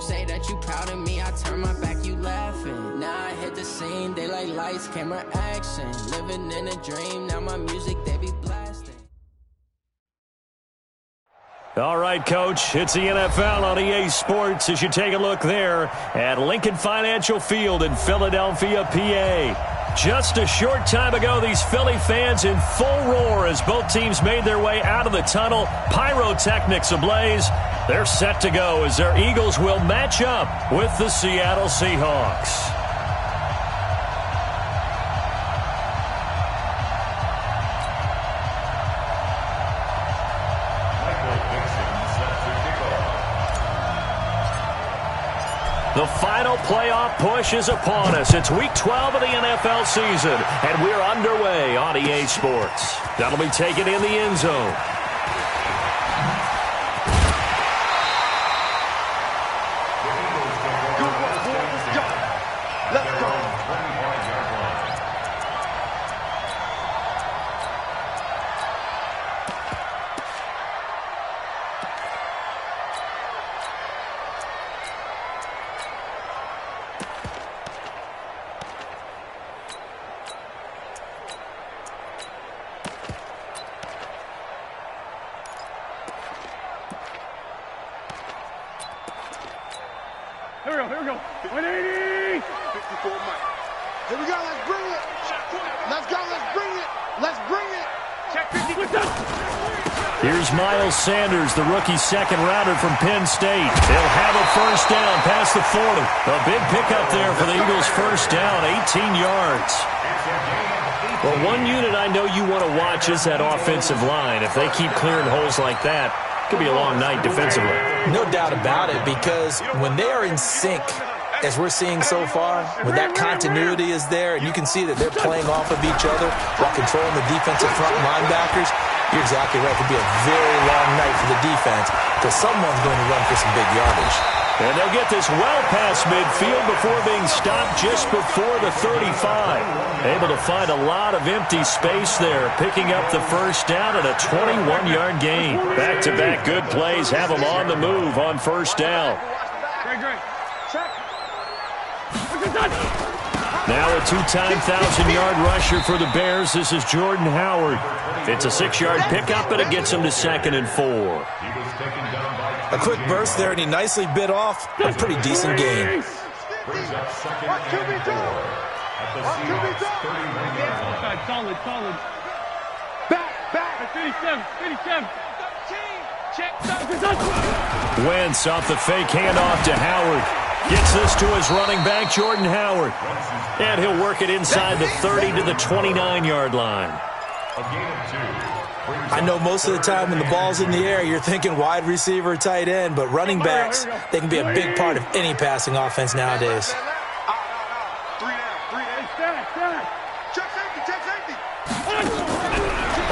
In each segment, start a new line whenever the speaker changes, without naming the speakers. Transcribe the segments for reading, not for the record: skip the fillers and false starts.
say that you proud of me, I turn my back, you laughing. Now I hit the scene, they like lights, camera, action. Living in a dream, now my music, they be blasting.
All right, Coach, it's the NFL on EA Sports as you take a look there at Lincoln Financial Field in Philadelphia, PA. Just a short time ago, these Philly fans in full roar as both teams made their way out of the tunnel. Pyrotechnics ablaze. They're set to go as their Eagles will match up with the Seattle Seahawks. The final playoff push is upon us. It's Week 12 of the NFL season, and we're underway on EA Sports. That'll be taken in the end zone.
Here we go. 180! 54 Mike. Here we go, let's bring it. Let's go, let's bring it. Check 50.
Here's Miles Sanders, the rookie second rounder from Penn State. They'll have a first down past the 40. A big pickup there for the Eagles' first down, 18 yards. Well, one unit I know you want to watch is that offensive line. If they keep clearing holes like that, it could be a long night defensively.
No doubt about it, because when they are in sync, as we're seeing so far, when that continuity is there, and you can see that they're playing off of each other while controlling the defensive front linebackers, you're exactly right. It could be a very long night for the defense because someone's going to run for some big yardage.
And they'll get this well past midfield before being stopped just before the 35. Able to find a lot of empty space there, picking up the first down at a 21-yard gain. Back-to-back good plays have them on the move on first down. Now a two-time 1,000-yard rusher for the Bears. This is Jordan Howard. It's a 6-yard pickup, and it gets him to 2nd and 4.
A quick burst there, and he nicely bit off a pretty decent gain.
Solid. Back. 57. Check.
Wentz off the fake handoff to Howard. Gets this to his running back, Jordan Howard. And he'll work it inside the 30 to the 29-yard line.
I know most of the time when the ball's in the air, you're thinking wide receiver, tight end, but running backs, they can be a big part of any passing offense nowadays.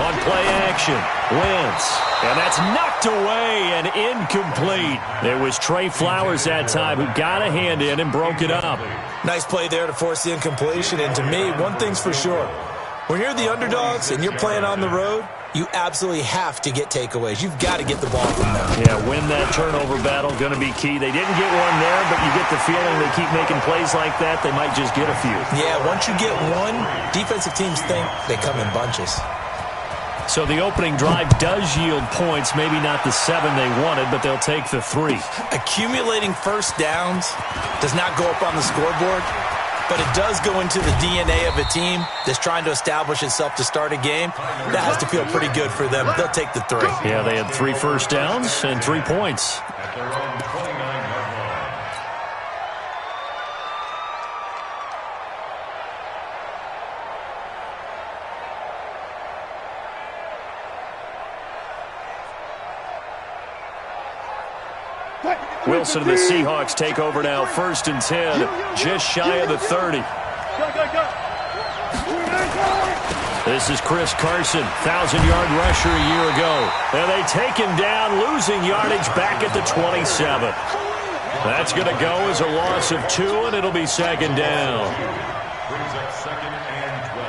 On play action, Wentz. And that's knocked away and incomplete. It was Trey Flowers that time who got a hand in and broke it up.
Nice play there to force the incompletion. And to me, one thing's for sure. When you're the underdogs and you're playing on the road, you absolutely have to get takeaways. You've got to get the ball from them.
Yeah, win that turnover battle, going to be key. They didn't get one there, but you get the feeling they keep making plays like that, they might just get a few.
Yeah, once you get one, defensive teams think they come in bunches.
So the opening drive does yield points, maybe not the 7 they wanted, but they'll take the 3.
Accumulating first downs does not go up on the scoreboard, but it does go into the DNA of a team that's trying to establish itself to start a game. That has to feel pretty good for them. They'll take the 3.
Yeah, they had 3 first downs and 3 points.
At their own 29-yard line.
Wilson and the Seahawks take over now, 1st and 10, just shy of the 30. This is Chris Carson, 1,000-yard rusher a year ago. And they take him down, losing yardage back at the 27. That's going to go as a loss of 2, and it'll be 2nd down.
Brings up 2nd and 12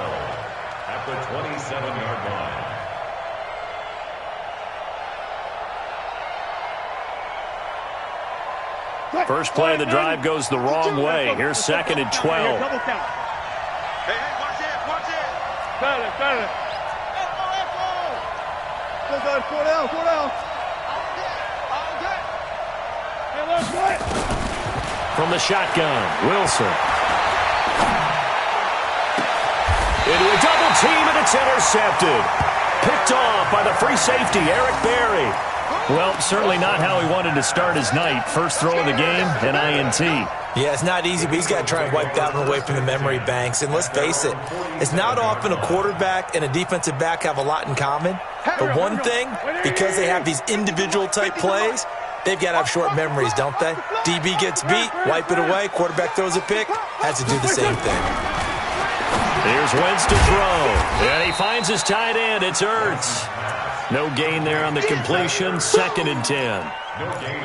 at the 27-yard line.
First play of the drive goes the wrong way. Here's 2nd and 12.
Hey, watch it, watch it. Got it. Four down.
From the shotgun, Wilson. Into a double team, and it's intercepted. Picked off by the free safety, Eric Berry. Well, certainly not how he wanted to start his night. First throw of the game, an INT.
Yeah, it's not easy, but he's got to try and wipe that one away from the memory banks. And let's face it, it's not often a quarterback and a defensive back have a lot in common. But one thing, because they have these individual type plays, they've got to have short memories, don't they? DB gets beat, wipe it away, quarterback throws a pick, has to do the same thing.
Here's Wentz to throw, and he finds his tight end. It's Ertz. No gain there on the completion, 2nd and 10.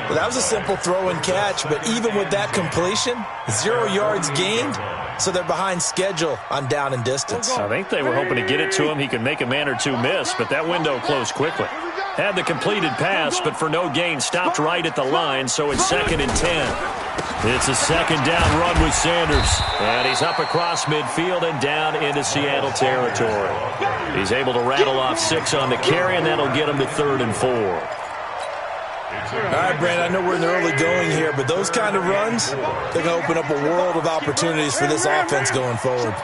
Well, that was a simple throw and catch, but even with that completion, 0 yards gained, so they're behind schedule on down and distance.
I think they were hoping to get it to him. He could make a man or two miss, but that window closed quickly. Had the completed pass, but for no gain, stopped right at the line, so it's 2nd and 10. It's a 2nd down run with Sanders, and he's up across midfield and down into Seattle territory. He's able to rattle off 6 on the carry, and that'll get him to 3rd and 4.
All right, Brandon, I know we're in the early going here, but those kind of runs, they're going to open up a world of opportunities for this offense going forward.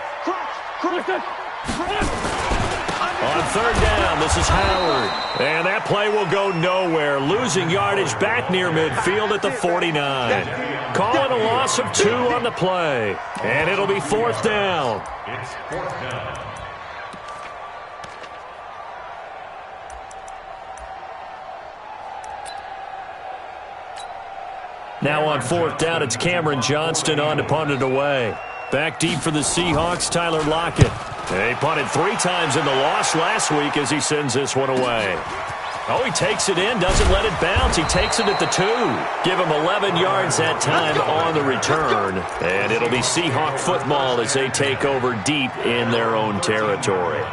On 3rd down, this is Howard. And that play will go nowhere. Losing yardage back near midfield at the 49. Calling a loss of 2 on the play. And it'll be 4th down.
It's 4th down.
Now on 4th down, it's Cameron Johnston on to punt it away. Back deep for the Seahawks, Tyler Lockett. They punted 3 times in the loss last week as he sends this one away. Oh, he takes it in, doesn't let it bounce. He takes it at the 2. Give him 11 yards that time on the return. And it'll be Seahawk football as they take over deep in their own territory.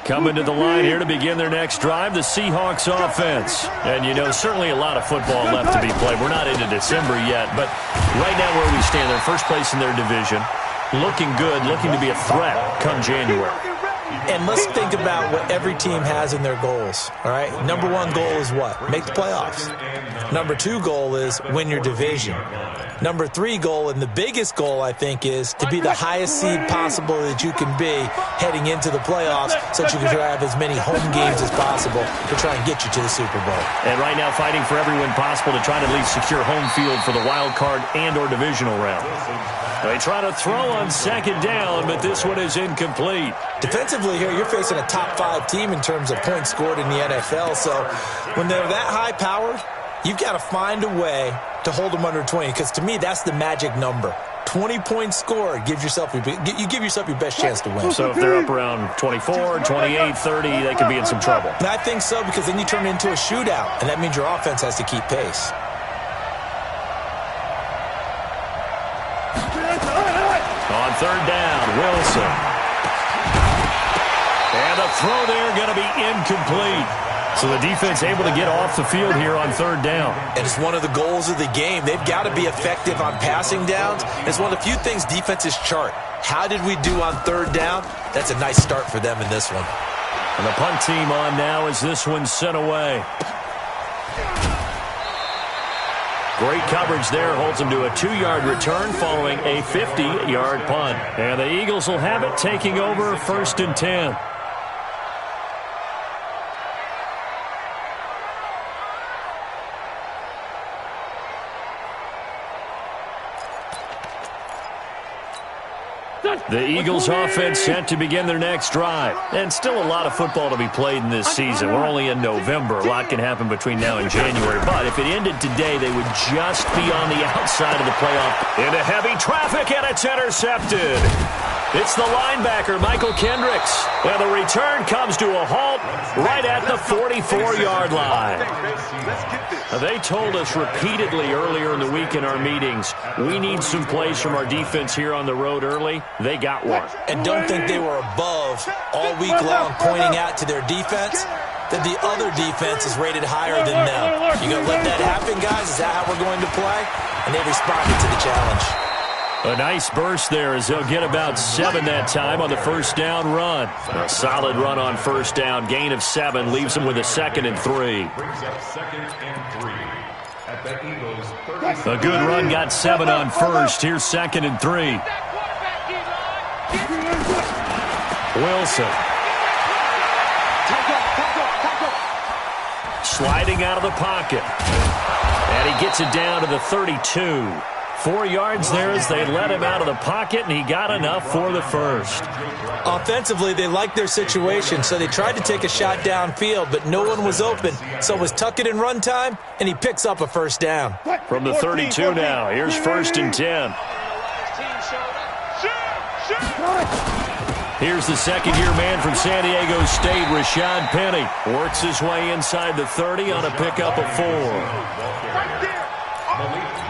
Coming to the line here to begin their next drive, the Seahawks offense. And, you know, certainly a lot of football left to be played. We're not into December yet, but right now where we stand, they're first place in their division. Looking good, looking to be a threat come January.
And let's think about what every team has in their goals, all right? Number 1 goal is what? Make the playoffs. Number 2 goal is win your division. Number 3 goal, and the biggest goal, I think, is to be the highest seed possible that you can be heading into the playoffs so that you can have as many home games as possible to try and get you to the Super Bowl.
And right now fighting for every win possible to try to at least secure home field for the wild card and or divisional round. They try to throw on 2nd down, but this one is incomplete.
Defensively here, you're facing a top 5 team in terms of points scored in the NFL, so when they're that high-powered, you've got to find a way to hold them under 20, because to me, that's the magic number. 20 points scored, you give yourself your best chance to win.
So if they're up around 24, 28, 30, they could be in some trouble.
And I think so, because then you turn it into a shootout, and that means your offense has to keep pace.
On 3rd down, Wilson. And the throw there going to be incomplete. So the defense able to get off the field here on 3rd down.
And it's one of the goals of the game. They've got to be effective on passing downs. It's one of the few things defenses chart. How did we do on 3rd down? That's a nice start for them in this one.
And the punt team on now as this one's sent away. Great coverage there, holds them to a 2-yard return following a 50-yard punt. And the Eagles will have it, taking over 1st and 10. The Eagles offense set to begin their next drive. And still a lot of football to be played in this season. We're only in November. A lot can happen between now and January. But if it ended today, they would just be on the outside of the playoff. Into heavy traffic, and it's intercepted. It's the linebacker, Michael Kendricks. And the return comes to a halt right at the 44-yard line. They told us repeatedly earlier in the week in our meetings, we need some plays from our defense here on the road early. They got one.
And don't think they were above all week long pointing out to their defense that the other defense is rated higher than them. You going to let that happen, guys? Is that how we're going to play? And they responded to the challenge.
A nice burst there as they'll get about 7 that time on the first down run. A solid run on first down. Gain of 7 leaves them with a 2nd and 3. A good run got 7 on first. Here's 2nd and 3. Wilson. Sliding out of the pocket. And he gets it down to the 32. 4 yards there as they let him out of the pocket, and he got enough for the first.
Offensively, they liked their situation, so they tried to take a shot downfield, but no one was open. So it was tuck it in run time, and he picks up a first down.
From the 32 now, here's 1st and 10. Here's the second-year man from San Diego State, Rashad Penny. Works his way inside the 30 on a pickup of 4.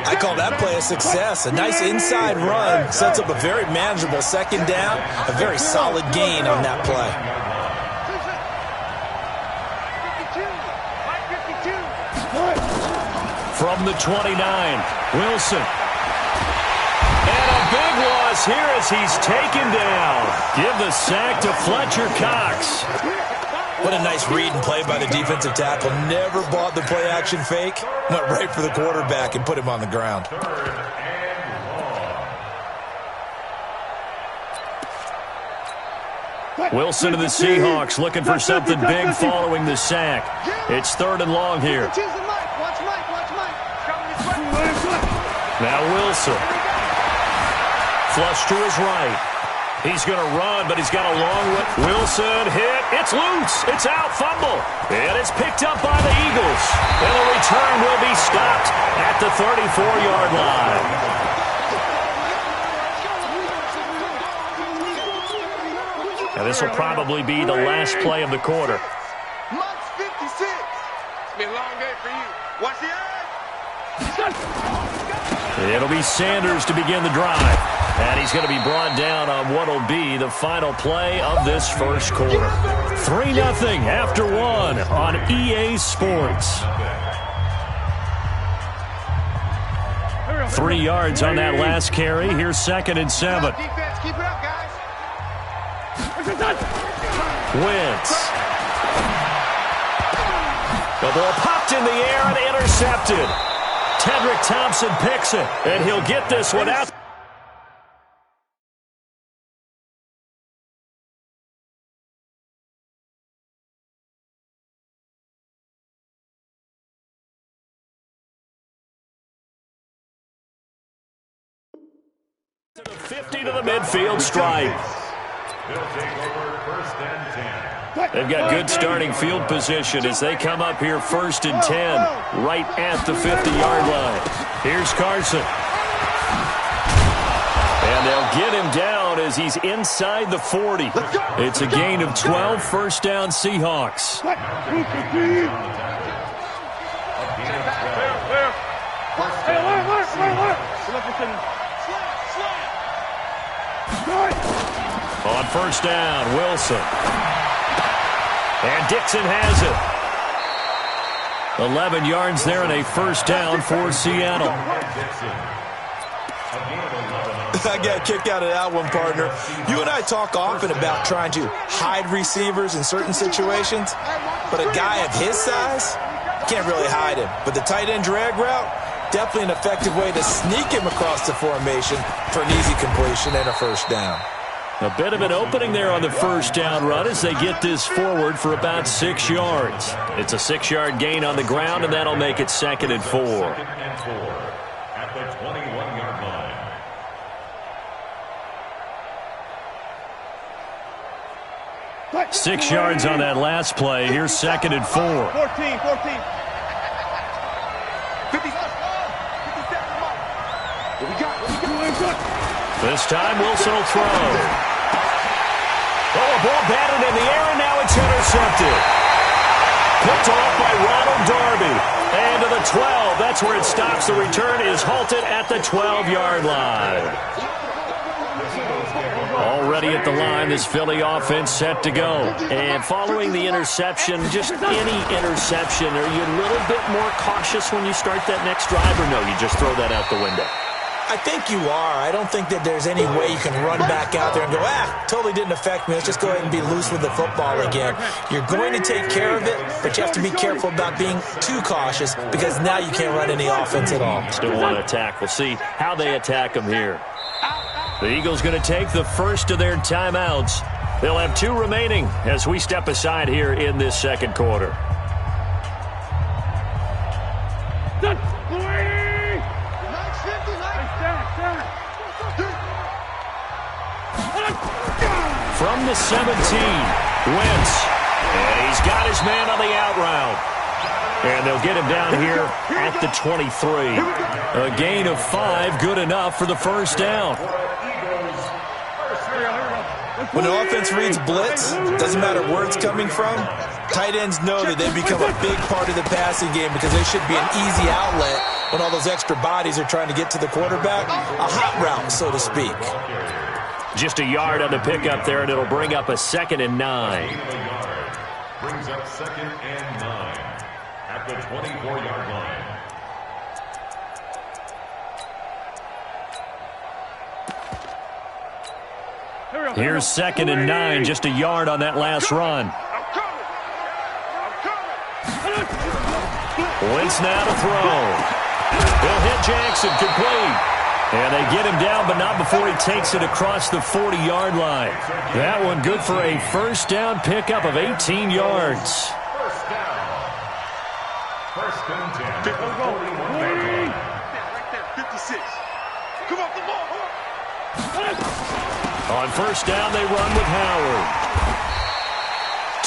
I call that play a success. A nice inside run sets up a very manageable 2nd down. A very solid gain on that play.
From the 29, Wilson. And a big loss here as he's taken down. Give the sack to Fletcher Cox.
What a nice read and play by the defensive tackle. Never bought the play-action fake. Went right for the quarterback and put him on the ground.
Wilson and the Seahawks looking for something big following the sack. It's 3rd and long here. Now Wilson. Flush to his right. He's going to run, but he's got a long way. Wilson hit. It's loose. It's out. Fumble. And it's picked up by the Eagles. And the return will be stopped at the 34-yard line. Now this will probably be the last play of the quarter.
Months 56. It's been a long day for you. Watch the eye.
It'll be Sanders to begin the drive. And he's going to be brought down on what will be the final play of this first quarter. 3-0 after 1 on EA Sports. 3 yards on that last carry. Here's 2nd and 7.
Keep it up, guys.
Wentz. The ball popped in the air and intercepted. Tedrick Thompson picks it, and he'll get this one out. To the 50 to the midfield stripe. They've got good starting field position as they come up here 1st and 10, right at the 50-yard line. Here's Carson. And they'll get him down as he's inside the 40. It's a gain of 12, 1st down Seahawks. On 1st down, Wilson. And Dixon has it. 11 yards there and a 1st down for Seattle.
I got a kick out of that one, partner. You and I talk often about trying to hide receivers in certain situations, but a guy of his size can't really hide him. But the tight end drag route, definitely an effective way to sneak him across the formation for an easy completion and a 1st down.
A bit of an opening there on the 1st down run as they get this forward for about 6 yards. It's a 6-yard gain on the ground, and that'll make it 2nd and 4.
At the 21-yard line.
6 yards on that last play. Here's 2nd and 4.
14. 50. What we got?
This time Wilson will throw. Oh, a ball batted in the air, and now it's intercepted. Picked off by Ronald Darby. And to the 12. That's where it stops. The return is halted at the 12-yard line. Already at the line, this Philly offense set to go. And following the interception, just any interception, are you a little bit more cautious when you start that next drive, or no, you just throw that out the window?
I think you are. I don't think that there's any way you can run back out there and go, totally didn't affect me. Let's just go ahead and be loose with the football again. You're going to take care of it, but you have to be careful about being too cautious because now you can't run any offense at all.
Still want to attack. We'll see how they attack them here. The Eagles going to take the first of their timeouts. They'll have 2 remaining as we step aside here in this second quarter. From the 17, Wentz. And he's got his man on the out route. And they'll get him down here at the 23. A gain of 5, good enough for the first down.
When the offense reads blitz, doesn't matter where it's coming from, tight ends know that they become a big part of the passing game because they should be an easy outlet when all those extra bodies are trying to get to the quarterback. A hot route, so to speak.
Just a yard on the pickup there, and it'll bring up a 2nd and 9.
Brings up 2nd and 9 at the 24-yard line.
Here's 2nd and 9, just a yard on that last run. Wentz now to throw. He'll hit Jackson, complete. And they get him down, but not before he takes it across the 40-yard line. That one good for a first down pickup of 18 yards.
First and 10.
56. Come on, the ball.
On first down, they run with Howard.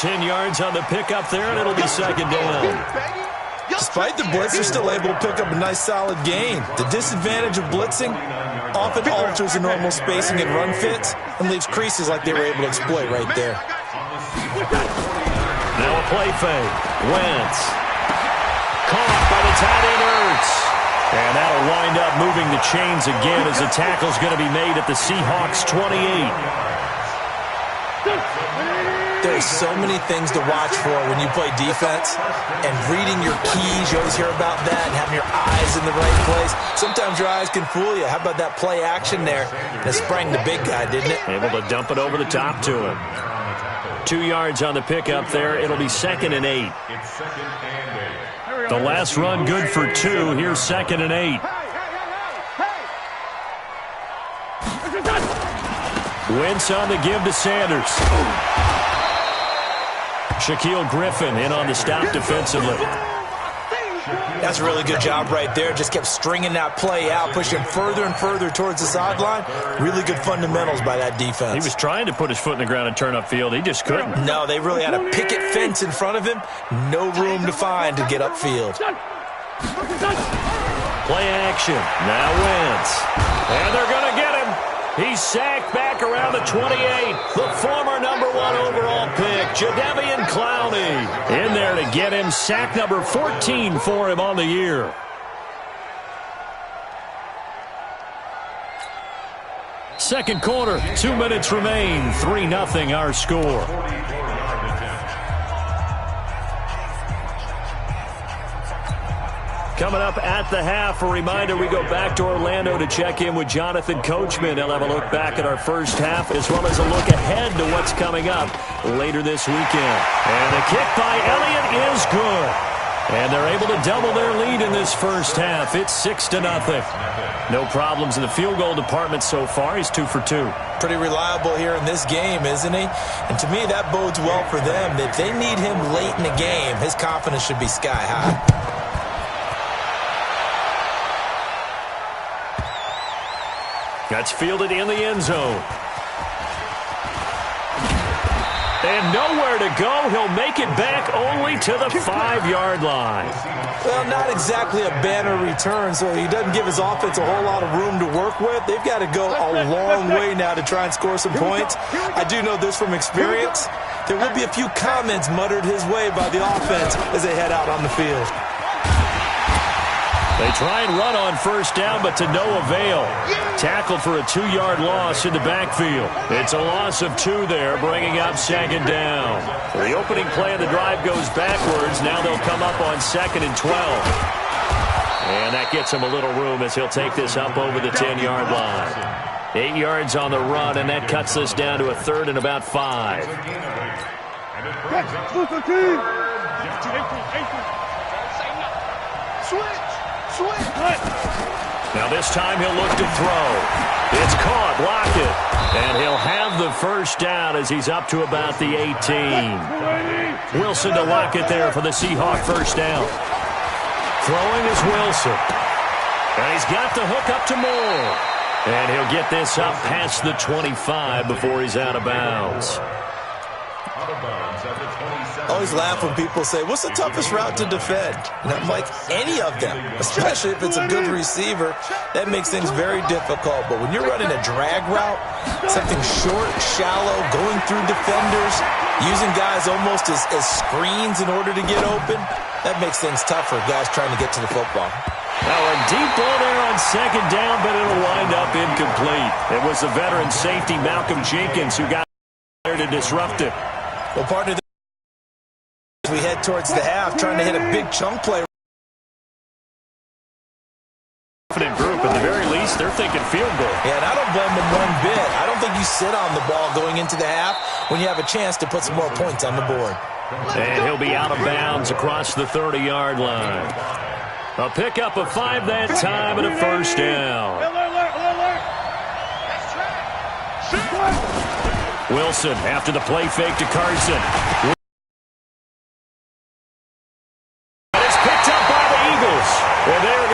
10 yards on the pickup there, and it'll be 2nd down.
Despite the blitz, they're still able to pick up a nice solid gain. The disadvantage of blitzing often alters the normal spacing and run fits and leaves creases like they were able to exploit right there.
Now a play fake. Wentz. Caught by the tight end Ertz. And that'll wind up moving the chains again as the tackle's going to be made at the Seahawks 28.
There's so many things to watch for when you play defense, and reading your keys, you always hear about that, and having your eyes in the right place. Sometimes your eyes can fool you. How about that play action there? And it sprang the big guy, didn't it?
Able to dump it over the top to him. 2 yards on the pickup there. It'll be 2nd and 8. The last run good for 2. Here's 2nd and 8. Wentz on the give to Sanders. Shaquille Griffin in on the stop defensively.
That's a really good job right there. Just kept stringing that play out, pushing further and further towards the sideline. Really good fundamentals by that defense.
He was trying to put his foot in the ground and turn upfield. He just couldn't.
No, they really had a picket fence in front of him. No room to find to get upfield.
Play action. Now Wentz. And they're going to get him. He's sacked back around the 28. The former number 1 overall pick, Jadeveon Clowney, in there to get him. Sack number 14 for him on the year. Second quarter, 2 minutes remain. 3-0 our score. Coming up at the half, a reminder, we go back to Orlando to check in with Jonathan Coachman. He'll have a look back at our first half as well as a look ahead to what's coming up later this weekend. And the kick by Elliott is good. And they're able to double their lead in this first half. It's 6-0. No problems in the field goal department so far. He's 2 for 2.
Pretty reliable here in this game, isn't he? And to me, that bodes well for them. If they need him late in the game, his confidence should be sky high. That's fielded in the end zone.
And nowhere to go. He'll make it back only to the 5-yard line.
Well, not exactly a banner return, so he doesn't give his offense a whole lot of room to work with. They've got to go a long way now to try and score some points. I do know this from experience. There will be a few comments muttered his way by the offense as they head out on the field.
They try and run on first down, but to no avail. Tackled for a 2-yard loss in the backfield. It's a loss of 2 there, bringing up 2nd down. The opening play of the drive goes backwards. Now they'll come up on 2nd and 12. And that gets him a little room as he'll take this up over the 10-yard line. 8 yards on the run, and that cuts this down to a 3rd and about 5. Now this time he'll look to throw. It's caught, Lockett. And he'll have the first down as he's up to about the 18. Wilson to Lockett there for the Seahawk first down. Throwing is Wilson. And he's got the hook up to Moore. And he'll get this up past the 25 before he's out of bounds.
I always laugh when people say, what's the toughest route to defend? And I'm like, any of them, especially if it's a good receiver. That makes things very difficult. But when you're running a drag route, something short, shallow, going through defenders, using guys almost as screens in order to get open, that makes things tough for guys trying to get to the football.
Now a deep ball there on 2nd down, but it'll wind up incomplete. It was the veteran safety Malcolm Jenkins who got there to disrupt it.
Well, part of as we head towards the half, trying to hit a big chunk play.
Group, at the very least, they're thinking field goal.
Yeah, and I don't blame them one bit. I don't think you sit on the ball going into the half when you have a chance to put some more points on the board.
And he'll be out of bounds across the 30-yard line. A pickup of 5 that time and a first down. Wilson after the play fake to Carson. And it's picked up by the Eagles. And they're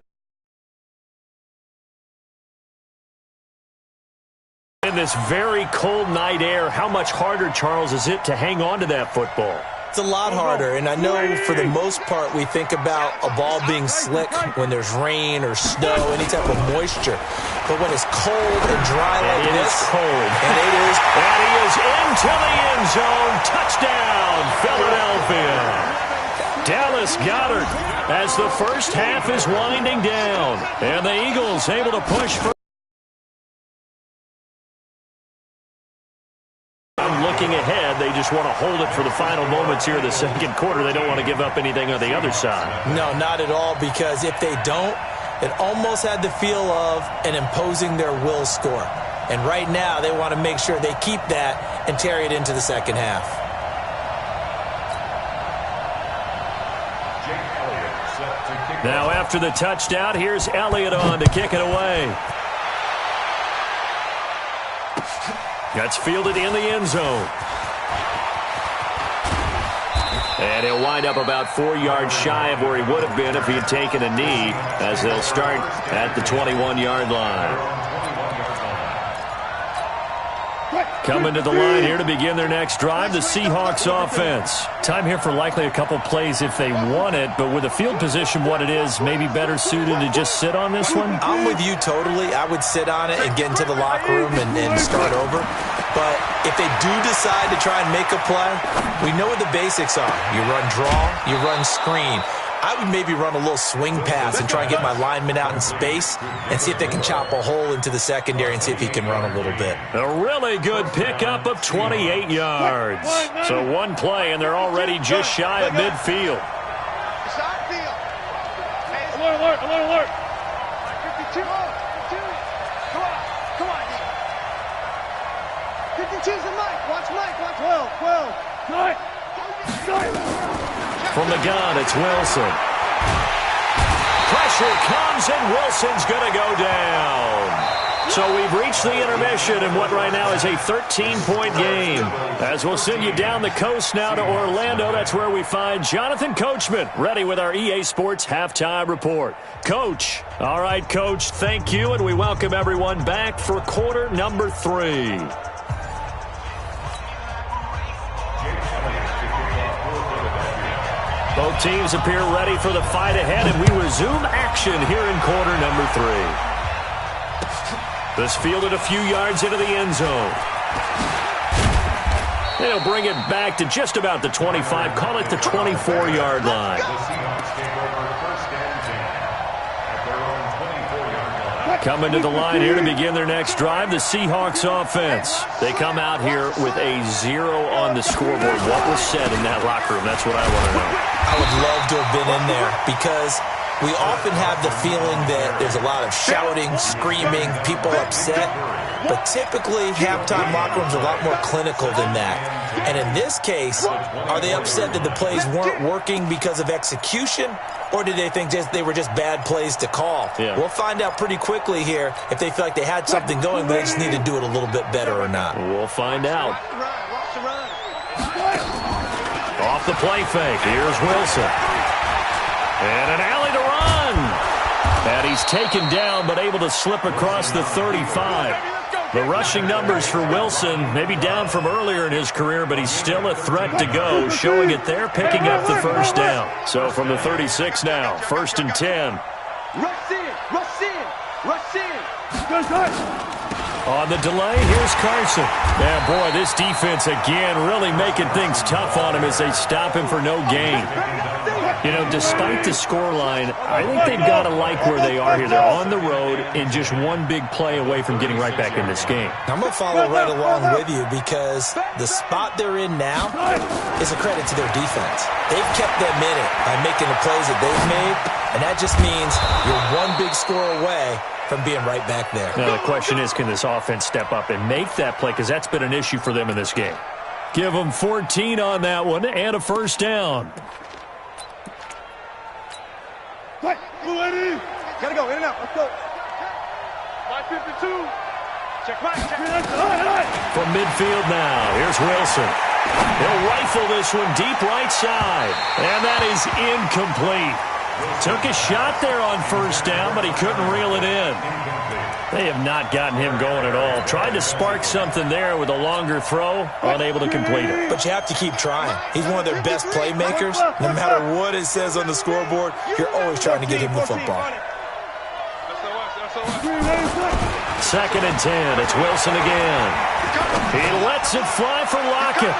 in this very cold night air. How much harder, Charles, is it to hang on to that football?
It's a lot harder, and I know for the most part we think about a ball being slick when there's rain or snow, any type of moisture. But when it's cold and dry like this,
it's cold.
And it is.
And he is into the end zone. Touchdown, Philadelphia. Dallas Goedert as the first half is winding down. And the Eagles able to push for. Looking ahead, they just want to hold it for the final moments here in the second quarter. They don't want to give up anything on the other side.
No, not at all, because if they don't, it almost had the feel of an imposing their will score. And right now, they want to make sure they keep that and carry it into the second half.
Now after the touchdown, here's Elliott on to kick it away. That's fielded in the end zone. And he'll wind up about 4 yards shy of where he would have been if he had taken a knee, as they'll start at the 21-yard line. Coming to the line here to begin their next drive, the Seahawks offense. Time here for likely a couple plays if they want it, but with the field position what it is, maybe better suited to just sit on this one?
I'm with you totally. I would sit on it and get into the locker room and start over. But if they do decide to try and make a play, we know what the basics are. You run draw, you run screen. I would maybe run a little swing pass and try and get my lineman out in space and see if they can chop a hole into the secondary and see if he can run a little bit.
A really good pickup of 28 yards. So one play, and they're already just shy of midfield.
Alert, alert, alert. 52. Come on. 52's the Mike. Watch Mike. Watch 12.
From the gun, it's Wilson. Pressure comes, and Wilson's going to go down. So we've reached the intermission in what right now is a 13-point game. As we'll send you down the coast now to Orlando, that's where we find Jonathan Coachman, ready with our EA Sports Halftime Report. Coach. All right, Coach, thank you, and we welcome everyone back for quarter number 3. Both teams appear ready for the fight ahead, and we resume action here in quarter number 3. This fielded a few yards into the end zone. They'll bring it back to just about the 25, call it the 24-yard line. Coming to the line here to begin their next drive, the Seahawks offense. They come out here with a 0 on the scoreboard. What was said in that locker room? That's what I want to know.
I would love to have been in there because we often have the feeling that there's a lot of shouting, screaming, people upset. But typically, halftime locker rooms are a lot more clinical than that. And in this case, are they upset that the plays weren't working because of execution? Or did they think they were just bad plays to call?
Yeah.
We'll find out pretty quickly here if they feel like they had something going, but they just need to do it a little bit better or not.
We'll find out. Off the play fake, here's Wilson. And an alley to run. And he's taken down, but able to slip across the 35. The rushing numbers for Wilson, maybe down from earlier in his career, but he's still a threat to go, showing it there, picking up the first down. So from the 36 now, 1st and 10.
Rush in, rush in, rush in.
On the delay, here's Carson. Yeah, boy, this defense again really making things tough on him as they stop him for no gain. You know, despite the scoreline, I think they've got to like where they are here. They're on the road and just one big play away from getting right back in this game.
I'm going to follow right along with you because the spot they're in now is a credit to their defense. They've kept them in it by making the plays that they've made, and that just means you're one big score away from being right back there.
Now, the question is, can this offense step up and make that play? Because that's been an issue for them in this game. Give them 14 on that one and a first down.
Gotta go, in and out, let's go. 552. Check right, check right.
From midfield now, here's Wilson. He'll rifle this one deep right side. And that is incomplete. Took a shot there on first down, but he couldn't reel it in. They have not gotten him going at all. Tried to spark something there with a longer throw, unable to complete it.
But you have to keep trying. He's one of their best playmakers. No matter what it says on the scoreboard, you're always trying to get him the football.
2nd and 10. It's Wilson again. He lets it fly for Lockett.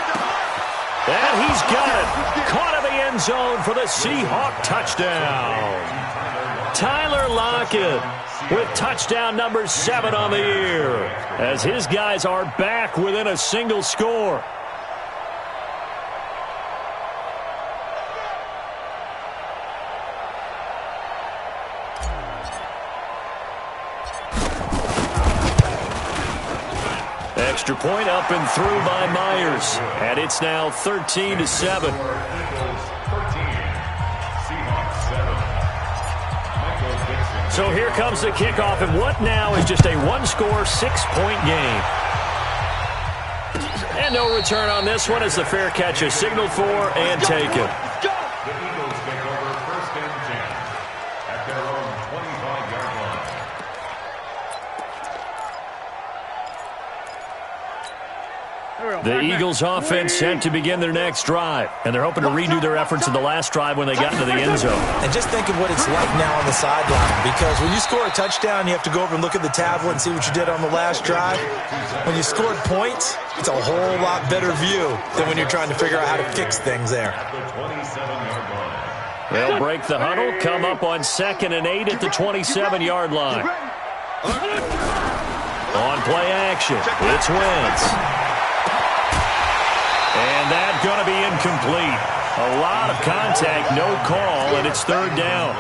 And he's got it. Caught in the end zone for the Seahawk touchdown. Tyler Lockett with touchdown number 7 on the year, as his guys are back within a single score. Extra point up and through by Myers, and it's now 13-7. So here comes the kickoff, and what now is just a one-score, 6-point game. And no return on this one as the fair catch is signaled for and taken.
The Eagles take over 1st and 10 at their own 25-yard line.
The Eagles offense set to begin their next drive, and they're hoping to redo their efforts in the last drive when they got into the end zone.
And just think of what it's like now on the sideline, because when you score a touchdown, you have to go over and look at the tablet and see what you did on the last drive. When you scored points, it's a whole lot better view than when you're trying to figure out how to fix things there.
They'll break the huddle, come up on 2nd and 8 at the 27-yard line. On play action, it's Wentz. And that's going to be incomplete. A lot of contact, no call, and it's 3rd down.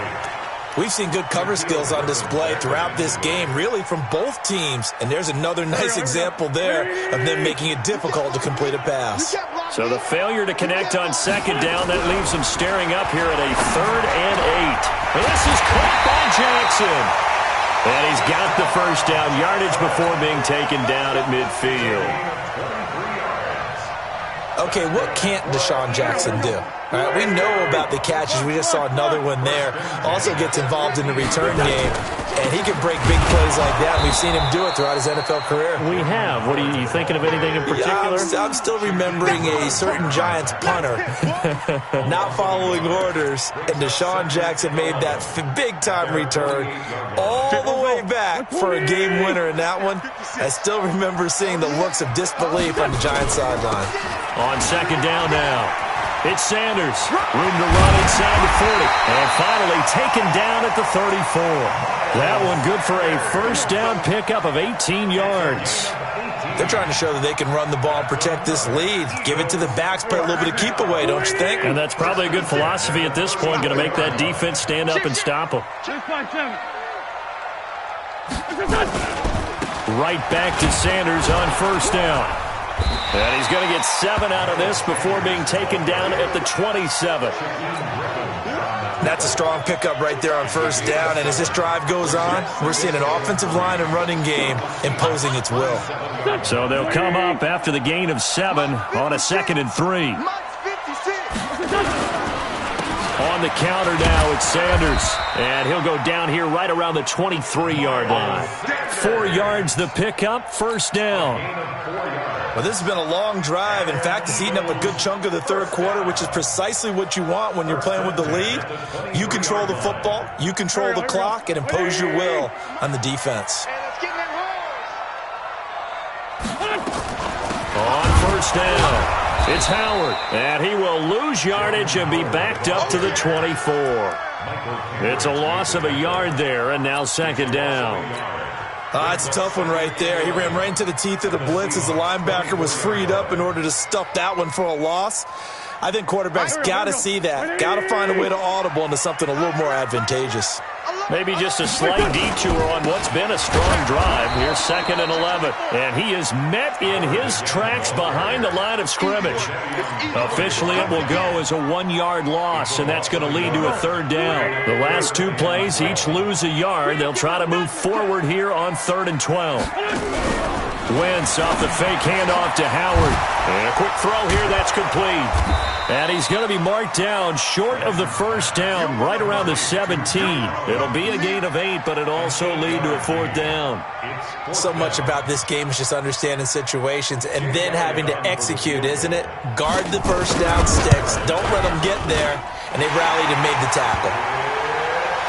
We've seen good cover skills on display throughout this game, really from both teams. And there's another nice example there of them making it difficult to complete a pass.
So the failure to connect on 2nd down, that leaves them staring up here at a 3rd and 8. This is caught by Jackson. And he's got the first down, yardage before being taken down at midfield.
okay, what can't Deshaun Jackson do? All right, we know about the catches. We just saw another one there. Also gets involved in the return game, and he can break big plays like that. We've seen him do it throughout his NFL career.
We have. What are you thinking of anything in particular?
Yeah, I'm still remembering a certain Giants punter not following orders, and Deshaun Jackson made that big-time return all the way back for a game winner in that one. I still remember seeing the looks of disbelief on the Giants sideline.
On second down now. It's Sanders. Room to run inside the 40. And finally taken down at the 34. That one good for a first down pickup of 18 yards.
They're trying to show that they can run the ball and protect this lead. Give it to the backs, play a little bit of keep away, don't you think?
And that's probably a good philosophy at this point. Going to make that defense stand up and stop them. Right back to Sanders on first down. And he's going to get 7 out of this before being taken down at the 27.
That's a strong pickup right there on first down. And as this drive goes on, we're seeing an offensive line and running game imposing its will.
So they'll come up after the gain of 7 on a 2nd and 3. On the counter now, it's Sanders. And he'll go down here right around the 23-yard line. 4 yards the pickup, first down.
Well, this has been a long drive. In fact, it's eaten up a good chunk of the third quarter, which is precisely what you want when you're playing with the lead. You control the football, you control the clock, and impose your will on the defense.
On first down, it's Howard, and he will lose yardage and be backed up to the 24. It's a loss of a yard there, and now second down.
It's a tough one right there. He ran right into the teeth of the blitz as the linebacker was freed up in order to stuff that one for a loss. I think quarterbacks got to see that. Got to find a way to audible into something a little more advantageous.
Maybe just a slight detour on what's been a strong drive. Here's 2nd and 11. And he is met in his tracks behind the line of scrimmage. Officially, it will go as a 1-yard loss, and that's going to lead to a third down. The last 2 plays each lose a yard. They'll try to move forward here on 3rd and 12. Wentz off the fake handoff to Howard. And a quick throw here, that's complete. And he's going to be marked down short of the first down, right around the 17. It'll be a gain of 8, but it'll also lead to a 4th down.
So much about this game is just understanding situations and then having to execute, isn't it? Guard the first down sticks. Don't let them get there. And they rallied and made the tackle.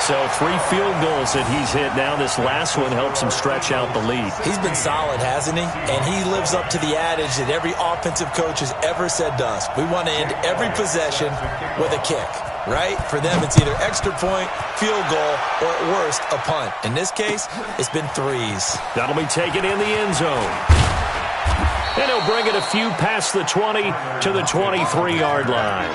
So 3 field goals that he's hit now. This last one helps him stretch out the lead.
He's been solid, hasn't he? And he lives up to the adage that every offensive coach has ever said to us. We want to end every possession with a kick, right? For them, it's either extra point, field goal, or at worst, a punt. In this case, it's been 3s.
That'll be taken in the end zone. And he'll bring it a few past the 20 to the 23-yard line.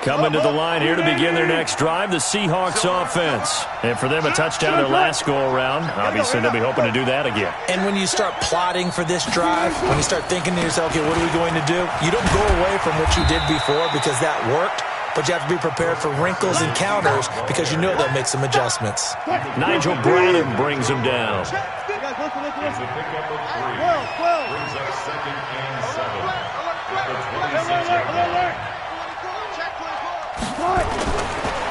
Coming to the line here to begin their next drive, the Seahawks offense. And for them, a touchdown their last go-around. Obviously, they'll be hoping to do that again.
And when you start plotting for this drive, when you start thinking to yourself, okay, what are we going to do? You don't go away from what you did before because that worked, but you have to be prepared for wrinkles and counters because you know they'll make some adjustments.
Nigel Bradham brings him down.
It's a pickup of 3. Brings up 2nd and 7. At the 26-yard line.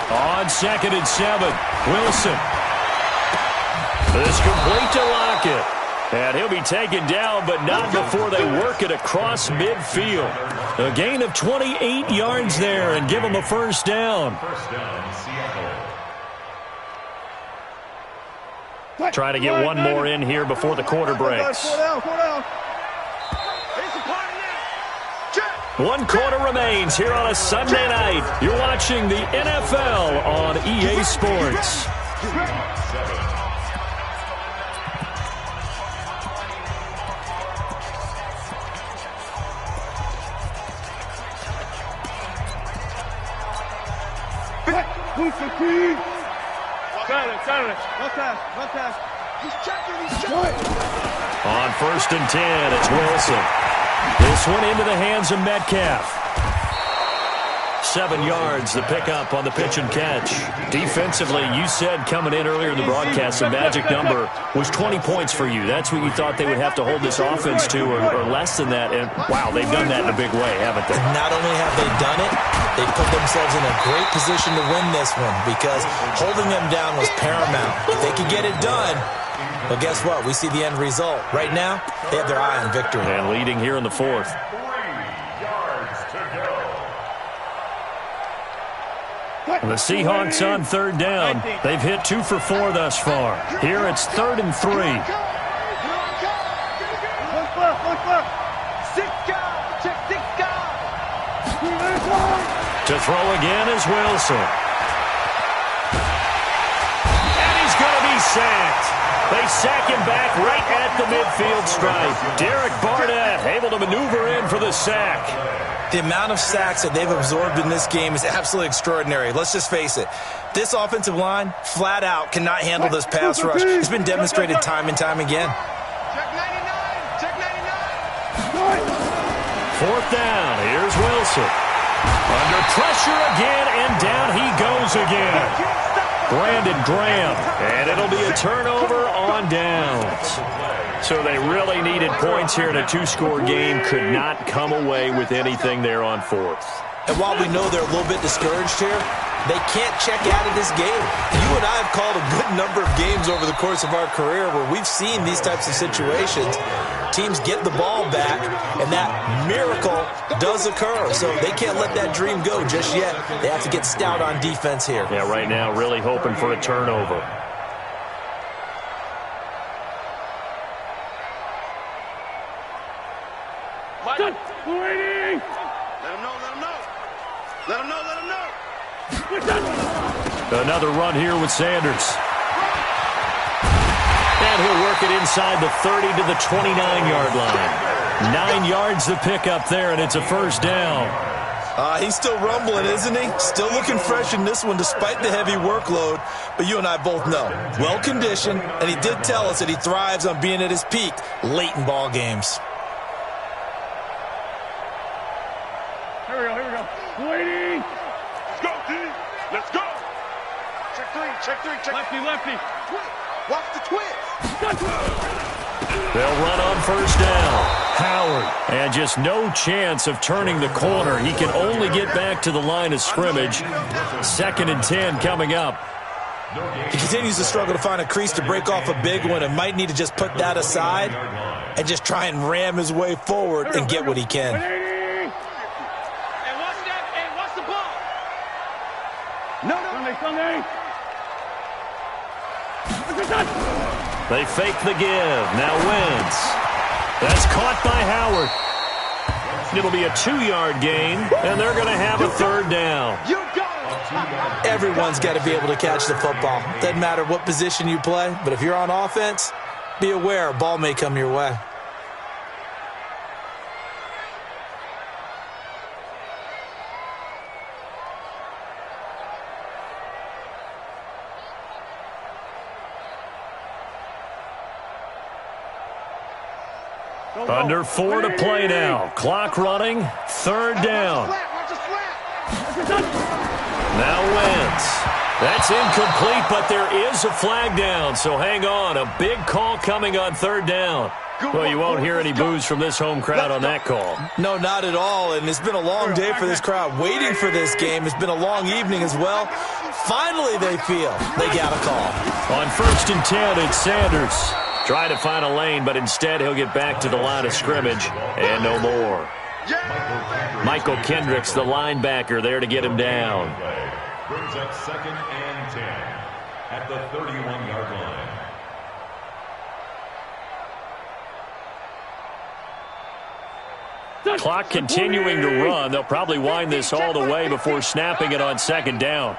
On 2nd and 7, Wilson. This complete to Lockett. And he'll be taken down, but not before they work it across midfield. A gain of 28 yards there and give him a first down.
First down, Seattle.
Try to get one more in here before the quarter breaks. 1 quarter remains here on a Sunday night. You're watching the NFL on EA Sports. On 1st and 10, it's Wilson. This one into the hands of Metcalf. 7 yards, the pickup on the pitch and catch. Defensively, you said coming in earlier in the broadcast, the magic number was 20 points for you. That's what you thought they would have to hold this offense to, or less than that. And, wow, they've done that in a big way, haven't they?
Not only have they done it, they put themselves in a great position to win this one because holding them down was paramount. If they could get it done, well, guess what? We see the end result. Right now, they have their eye on victory.
And leading here in the 4th.
3 yards to go.
The Seahawks on 3rd down. They've hit 2 for 4 thus far. Here it's 3rd and 3. To throw again is Wilson. And he's going to be sacked. They sack him back right at the midfield stripe. Derek Barnett able to maneuver in for the sack.
The amount of sacks that they've absorbed in this game is absolutely extraordinary. Let's just face it. This offensive line, flat out, cannot handle this pass rush. It's been demonstrated time and time again.
Check 99. Check 99.
4th down. Here's Wilson. Under pressure again, and down he goes again. Brandon Graham, and it'll be a turnover on downs. So they really needed points here in a 2-score game. Could not come away with anything there on 4th.
And while we know they're a little bit discouraged here, they can't check out of this game. You and I have called a good number of games over the course of our career where we've seen these types of situations. Teams get the ball back, and that miracle does occur. So they can't let that dream go just yet. They have to get stout on defense here.
Yeah, right now really hoping for a turnover.
Let him know, let him know. Let him know, let him know.
Another run here with Sanders. And he'll work it inside the 30 to the 29-yard line. 9 yards to pick up there, and it's a 1st down.
He's still rumbling, isn't he? Still looking fresh in this one despite the heavy workload. But you and I both know, well-conditioned, and he did tell us that he thrives on being at his peak late in ball games.
Here we go. Waiting. Let's go, D. Let's go. Check 3, check 3, check. Lefty. Watch the twist.
They'll run on 1st down. Howard, and just no chance of turning the corner. He can only get back to the line of scrimmage. 2nd and 10 coming up.
He continues to struggle to find a crease to break off a big one and might need to just put that aside and just try and ram his way forward and get what he can.
Hey, watch that. Hey, watch the ball. No. Sunday.
They fake the give. Now Wentz. That's caught by Howard. It'll be a 2-yard gain, and they're going to have a 3rd down.
You got it.
Everyone's got to be able to catch the football. Doesn't matter what position you play, but if you're on offense, be aware a ball may come your way.
Under 4 to play now. Clock running. 3rd down. Now Wentz. That's incomplete, but there is a flag down, so hang on. A big call coming on 3rd down. Well, you won't hear any boos from this home crowd on that call.
No, not at all, and it's been a long day for this crowd waiting for this game. It's been a long evening as well. Finally, they feel they got a call.
On 1st and 10, it's Sanders. Trying to find a lane, but instead he'll get back to the line of scrimmage and no more. Michael Kendricks, the linebacker, there to get him down.
Brings up 2nd and 10 at the 31-yard line.
Clock continuing to run. They'll probably wind this all the way before snapping it on 2nd down.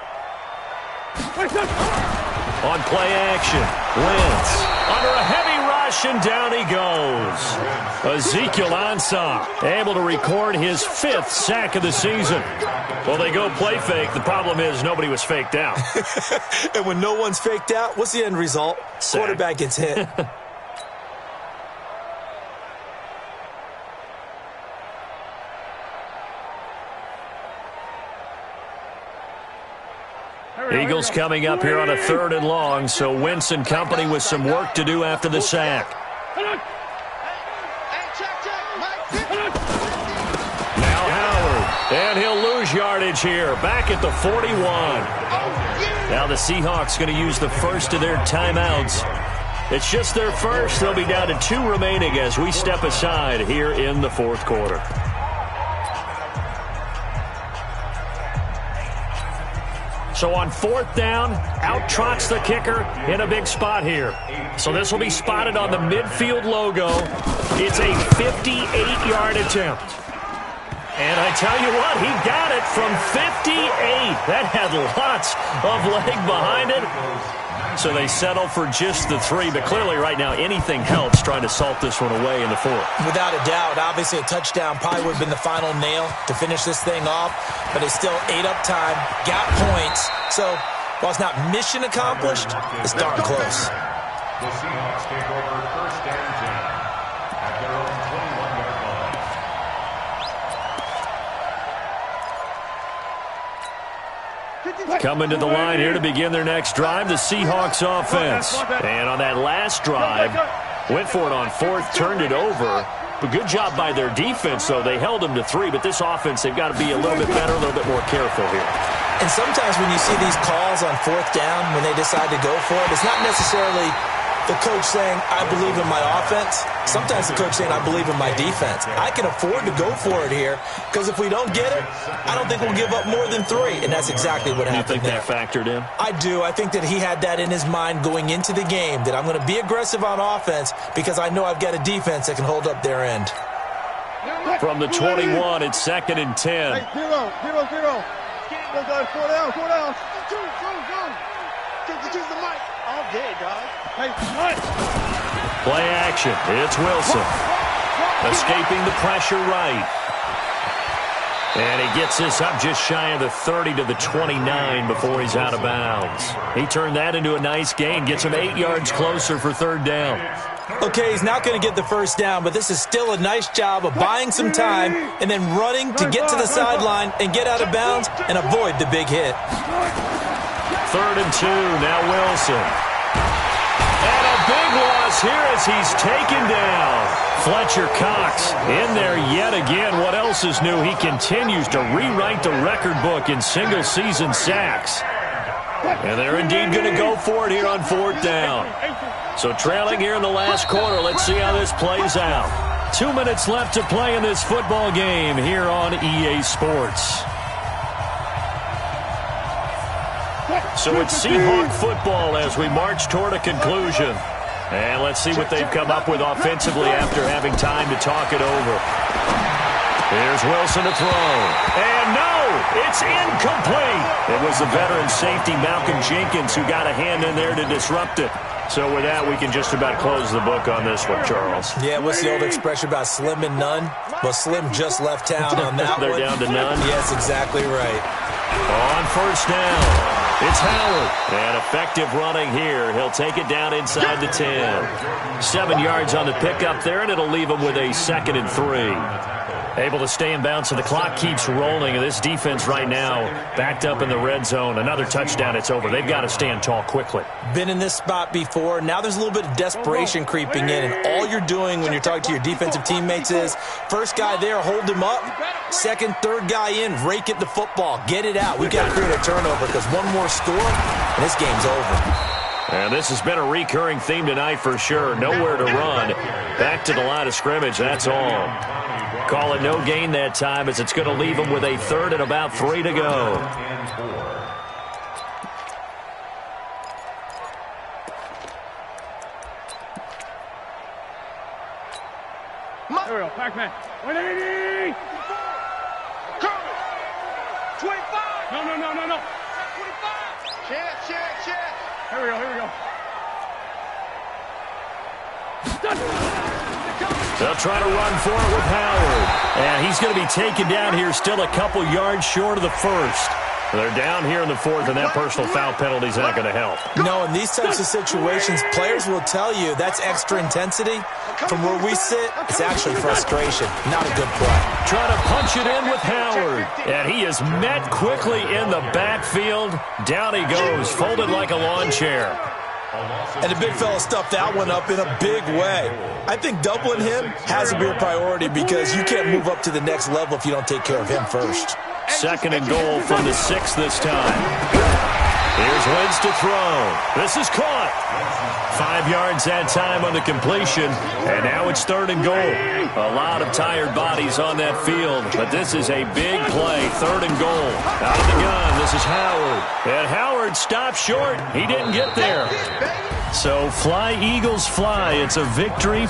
On play action, Wentz under a heavy rush, and down he goes. Ezekiel Ansah able to record his 5th sack of the season. Well, they go play fake. The problem is nobody was faked out.
And when no one's faked out, what's the end result?
Sack.
Quarterback gets hit.
Eagles coming up here on a 3rd and long, so Wentz and company with some work to do after the sack. Now Howard, and he'll lose yardage here, back at the 41. Now the Seahawks going to use the first of their timeouts. It's just their first. They'll be down to 2 remaining as we step aside here in the 4th quarter. So on 4th down, out trots the kicker in a big spot here. So this will be spotted on the midfield logo. It's a 58-yard attempt. And I tell you what, he got it from 58. That had lots of leg behind it. So they settle for just the 3. But clearly right now, anything helps trying to salt this one away in the 4th.
Without a doubt, obviously a touchdown probably would have been the final nail to finish this thing off. But it's still ate up time, got points. So while it's not mission accomplished, it's darn close.
The Seahawks take over 1st and 10 at their own 21-yard line.
Coming to the line here to begin their next drive, the Seahawks offense. And on that last drive, went for it on 4th, turned it over. But good job by their defense, though. They held them to 3, but this offense, they've got to be a little bit better, a little bit more careful here.
And sometimes when you see these calls on 4th down, when they decide to go for it, it's not necessarily the coach saying, I believe in my offense. Sometimes the coach saying, I believe in my defense. I can afford to go for it here because if we don't get it, I don't think we'll give up more than 3. And that's exactly what happened there.
You think that factored in?
I do. I think that he had that in his mind going into the game, that I'm going to be aggressive on offense because I know I've got a defense that can hold up their end.
From the 21, it's 2nd and 10.
Hey, 0, 0, 0. Go, guys, 4 down, 4 down. Go. Choose the mic. All day, dog. Hey, what?
Play action. It's Wilson. Escaping the pressure right. And he gets this up just shy of the 30 to the 29 before he's out of bounds. He turned that into a nice gain. Gets him 8 yards closer for 3rd down.
Okay, he's not going to get the 1st down, but this is still a nice job of buying some time and then running to get to the sideline and get out of bounds and avoid the big hit.
3rd and 2, now Wilson. And a big loss here as he's taken down. Fletcher Cox in there yet again. What else is new? He continues to rewrite the record book in single-season sacks. And they're indeed going to go for it here on 4th down. So trailing here in the last quarter. Let's see how this plays out. 2 minutes left to play in this football game here on EA Sports. So it's Seahawk football as we march toward a conclusion. And let's see what they've come up with offensively after having time to talk it over. Here's Wilson to throw. And no, it's incomplete. It was the veteran safety Malcolm Jenkins who got a hand in there to disrupt it. So with that, we can just about close the book on this one, Charles.
Yeah, what's the old expression about slim and none? Well, Slim just left town on that
They're
one.
down to none.
Yes, exactly right.
On 1st down, it's Howard. And effective running here. He'll take it down inside the 10. 7 yards on the pickup there, and it'll leave him with a 2nd and 3. Able to stay in bounds, so the clock keeps rolling. And this defense right now backed up in the red zone. Another touchdown, it's over. They've got to stand tall quickly.
Been in this spot before. Now there's a little bit of desperation creeping in. And all you're doing when you're talking to your defensive teammates is, first guy there, hold him up. Second, third guy in, rake at the football. Get it out. We've got to create a turnover because one more score, and this game's over.
And this has been a recurring theme tonight for sure. Nowhere to run. Back to the line of scrimmage, that's all. Call it no gain that time as it's going to leave them with a 3rd and about 3 to go.
There we go, Pac-Man. 180! 25! No. 25! Chance. Here we go.
They'll try to run for it with Howard. And he's going to be taken down here still a couple yards short of the 1st. They're down here in the fourth, and that personal foul penalty is not going to help.
No, in these types of situations, players will tell you that's extra intensity. From where we sit, it's actually frustration, not a good play.
Trying to punch it in with Howard. And he is met quickly in the backfield. Down he goes, folded like a lawn chair.
And the big fella stuffed that one up in a big way. I think doubling him has to be a priority because you can't move up to the next level if you don't take care of him first.
Second and goal from the 6 this time. Here's Wentz to throw. This is caught. 5 yards that time on the completion, and now it's third and goal. A lot of tired bodies on that field, but this is a big play. Third and goal. Out of the gun, this is Howard. And Howard stopped short. He didn't get there. So fly, Eagles, fly. It's a victory.